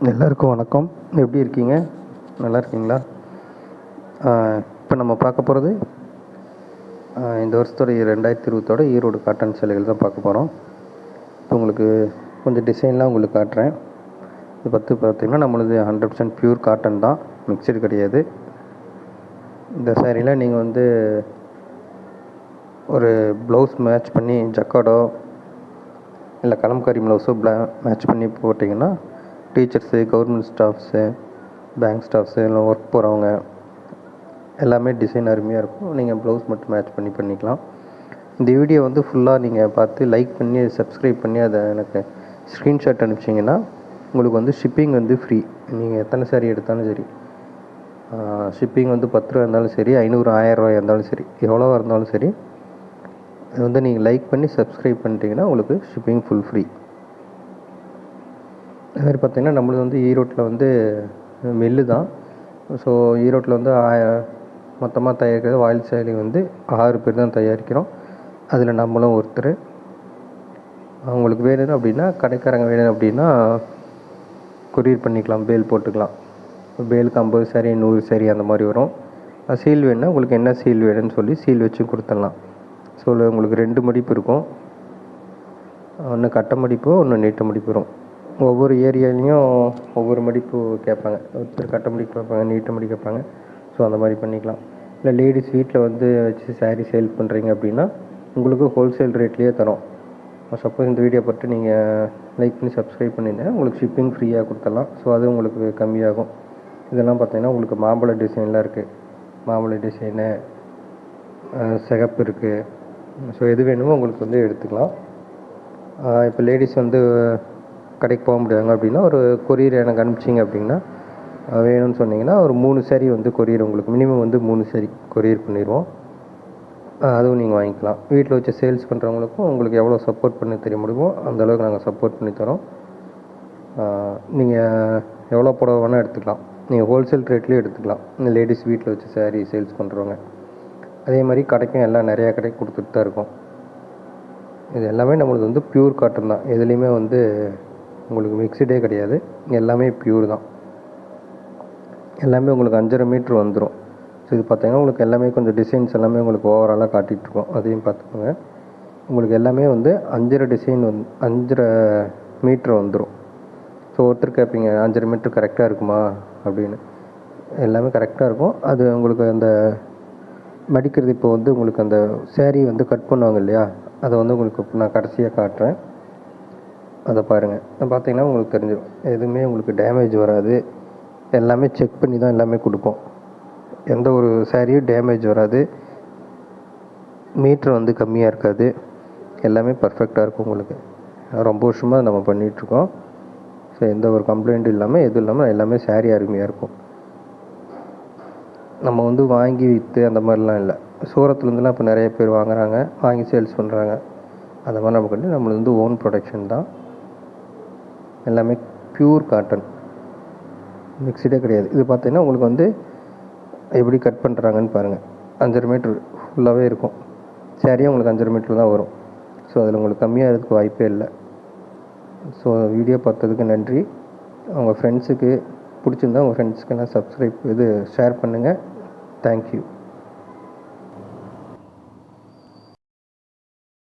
எல்லாருக்கும் வணக்கம். எப்படி இருக்கீங்க? நல்லா இருக்கீங்களா? இப்போ நம்ம பார்க்க போகிறது இந்த வருஷத்தோடைய 2020 ஈரோடு காட்டன் சேலைகள் தான் பார்க்க போகிறோம். இப்போ உங்களுக்கு கொஞ்சம் டிசைன்லாம் உங்களுக்கு காட்டுறேன். இது பார்த்திங்கன்னா நம்மளது 100% பியூர் காட்டன் தான், மிக்சடு கிடையாது. இந்த சேரீலாம் நீங்கள் வந்து ஒரு ப்ளவுஸ் மேட்ச் பண்ணி ஜக்காடோ இல்லை கலம்காரி ப்ளவுஸோ மேட்ச் பண்ணி போட்டிங்கன்னா teachers, government staffs, bank staffs, இல்லை ஒர்க் போகிறவங்க எல்லாமே டிசைன் அருமையாக இருக்கும். நீங்கள் ப்ளவுஸ் மட்டும் மேட்ச் பண்ணி பண்ணிக்கலாம். இந்த வீடியோ வந்து ஃபுல்லாக நீங்கள் பார்த்து லைக் பண்ணி சப்ஸ்கிரைப் பண்ணி அதை எனக்கு ஸ்க்ரீன்ஷாட் அனுப்பிச்சிங்கன்னா உங்களுக்கு வந்து ஷிப்பிங் வந்து ஃப்ரீ. நீங்கள் எத்தனை சாரி எடுத்தாலும் சரி, ஷிப்பிங் வந்து 10 ரூபா இருந்தாலும் சரி, 500, 1000 ரூபாய் இருந்தாலும் சரி, எவ்வளோவா இருந்தாலும் சரி, அது வந்து நீங்கள் லைக் பண்ணி சப்ஸ்கிரைப் பண்ணிட்டீங்கன்னா உங்களுக்கு ஷிப்பிங் ஃபுல் ஃப்ரீ. அதுமாதிரி பார்த்திங்கன்னா நம்மளது வந்து ஈரோட்டில் வந்து மில்லு தான். ஸோ ஈரோட்டில் வந்து மொத்தமாக தயாரிக்கிறது வாயில் சேலை வந்து 6 பேர் தான் தயாரிக்கிறோம். அதில் நம்மளும் ஒருத்தர். அவங்களுக்கு வேணும் அப்படின்னா, கடைக்காரங்க வேணும் அப்படின்னா கொரியர் பண்ணிக்கலாம், பேல் போட்டுக்கலாம். பேலுக்கு 50 சாரி, 100 சாரி அந்த மாதிரி வரும். சீல் வேணுன்னா உங்களுக்கு என்ன சீல் வேணும்னு சொல்லி சீல் வச்சு கொடுத்துடலாம். ஸோ உங்களுக்கு 2 மடிப்பு இருக்கும். ஒன்று கட்ட மடிப்பு, ஒன்று நீட்ட மடிப்பு வரும். ஒவ்வொரு ஏரியாலையும் ஒவ்வொரு மடிப்பு கேட்பாங்க. ஒருத்தர் கட்ட மடிப்பு கேட்பாங்க, நீட்ட மடிப்பு கேட்பாங்க. ஸோ அந்த மாதிரி பண்ணிக்கலாம். இல்லை லேடிஸ் வீட்டில் வந்து வச்சு சாரீ சேல் பண்ணுறீங்க அப்படின்னா உங்களுக்கு ஹோல்சேல் ரேட்லேயே தரோம். சப்போஸ் இந்த வீடியோ பார்த்து நீங்கள் லைக் பண்ணி சப்ஸ்கிரைப் பண்ணியிருந்தேன், உங்களுக்கு ஷிப்பிங் ஃப்ரீயாக கொடுத்துடலாம். ஸோ அது உங்களுக்கு கம்மியாகும். இதெல்லாம் பார்த்திங்கன்னா உங்களுக்கு மாம்பழ டிசைன்லாம் இருக்குது. மாம்பழ டிசைனு, சிகப்பு இருக்குது. ஸோ எது வேணுமோ உங்களுக்கு வந்து எடுத்துக்கலாம். இப்போ லேடிஸ் வந்து கடைக்கு போக முடியாங்க அப்படின்னா ஒரு கொரியர் எனக்கு அனுப்பிச்சிங்க அப்படின்னா, வேணும்னு சொன்னிங்கன்னா ஒரு 3 சாரி வந்து கொரியர், உங்களுக்கு மினிமம் வந்து 3 சாரி கொரியர் பண்ணிடுவோம். அதுவும் நீங்கள் வாங்கிக்கலாம். வீட்டில் வச்சு சேல்ஸ் பண்ணுறவங்களுக்கும் உங்களுக்கு எவ்வளோ சப்போர்ட் பண்ணி தெரிய முடியுமோ அந்தளவுக்கு நாங்கள் சப்போர்ட் பண்ணி தரோம். நீங்கள் எவ்வளோ புடவை வேணால் எடுத்துக்கலாம். நீங்கள் ஹோல்சேல் ரேட்லேயும் எடுத்துக்கலாம். இந்த லேடிஸ் வீட்டில் வச்சு சாரீ சேல்ஸ் பண்ணுறவங்க. அதே மாதிரி கடைக்கும் எல்லாம் நிறையா கடைக்கு கொடுத்துட்டு தான் இருக்கோம். இது எல்லாமே நம்மளுக்கு வந்து பியூர் காட்டன் தான். எதுலேயுமே வந்து உங்களுக்கு மிக்சடே கிடையாது. எல்லாமே பியூர் தான். எல்லாமே உங்களுக்கு 5.5 மீட்ரு வந்துடும். ஸோ இது பார்த்திங்கன்னா உங்களுக்கு எல்லாமே கொஞ்சம் டிசைன்ஸ் எல்லாமே உங்களுக்கு ஓவராலாக காட்டிகிட்ருக்கோம். அதையும் பார்த்துக்கோங்க. உங்களுக்கு எல்லாமே வந்து 5.5 டிசைன் 5.5 மீட்ரு வந்துடும். ஸோ ஒருத்தர் கேட்பீங்க 5.5 மீட்ரு கரெக்டாக இருக்குமா அப்படின்னு. எல்லாமே கரெக்டாக இருக்கும். அது உங்களுக்கு அந்த மடிக்கிறது இப்போ வந்து உங்களுக்கு அந்த சேரீ வந்து கட் பண்ணுவாங்க இல்லையா, அதை வந்து உங்களுக்கு நான் கடைசியாக காட்டுறேன். அதை பாருங்கள். பார்த்தீங்கன்னா உங்களுக்கு தெரிஞ்சிடும். எதுவுமே உங்களுக்கு டேமேஜ் வராது. எல்லாமே செக் பண்ணி தான் எல்லாமே கொடுப்போம். எந்த ஒரு சாரியும் டேமேஜ் வராது. மீட்ரு வந்து கம்மியாக இருக்காது. எல்லாமே பர்ஃபெக்டாக இருக்கும் உங்களுக்கு. ரொம்ப வருஷமாக நம்ம பண்ணிகிட்ருக்கோம். ஸோ எந்த ஒரு கம்ப்ளைண்ட்டும் இல்லாமல், எதுவும் இல்லாமல் எல்லாமே சாரி அருமையாக இருக்கும். நம்ம வந்து வாங்கி விற்று அந்த மாதிரிலாம் இல்லை. சூரத்துலேருந்துலாம் இப்போ நிறைய பேர் வாங்குகிறாங்க, வாங்கி சேல்ஸ் பண்ணுறாங்க. அந்த மாதிரி நமக்கு வந்து நம்மளுக்கு வந்து ஓன் ப்ரொடக்ஷன் தான். எல்லாமே பியூர் காட்டன், மிக்சடே கிடையாது. இது பார்த்திங்கன்னா உங்களுக்கு வந்து எப்படி கட் பண்ணுறாங்கன்னு பாருங்கள். 5.5 மீட்ரு ஃபுல்லாகவே இருக்கும். சரியாக உங்களுக்கு 5.5 மீட்ரு தான் வரும். ஸோ அதில் உங்களுக்கு கம்மியாக இருக்கிறதுக்கு வாய்ப்பே இல்லை. ஸோ வீடியோ பார்த்ததுக்கு நன்றி. உங்கள் ஃப்ரெண்ட்ஸுக்கு பிடிச்சிருந்தா உங்கள் ஃப்ரெண்ட்ஸுக்கெல்லாம் ஷேர் பண்ணுங்கள். தேங்க்யூ.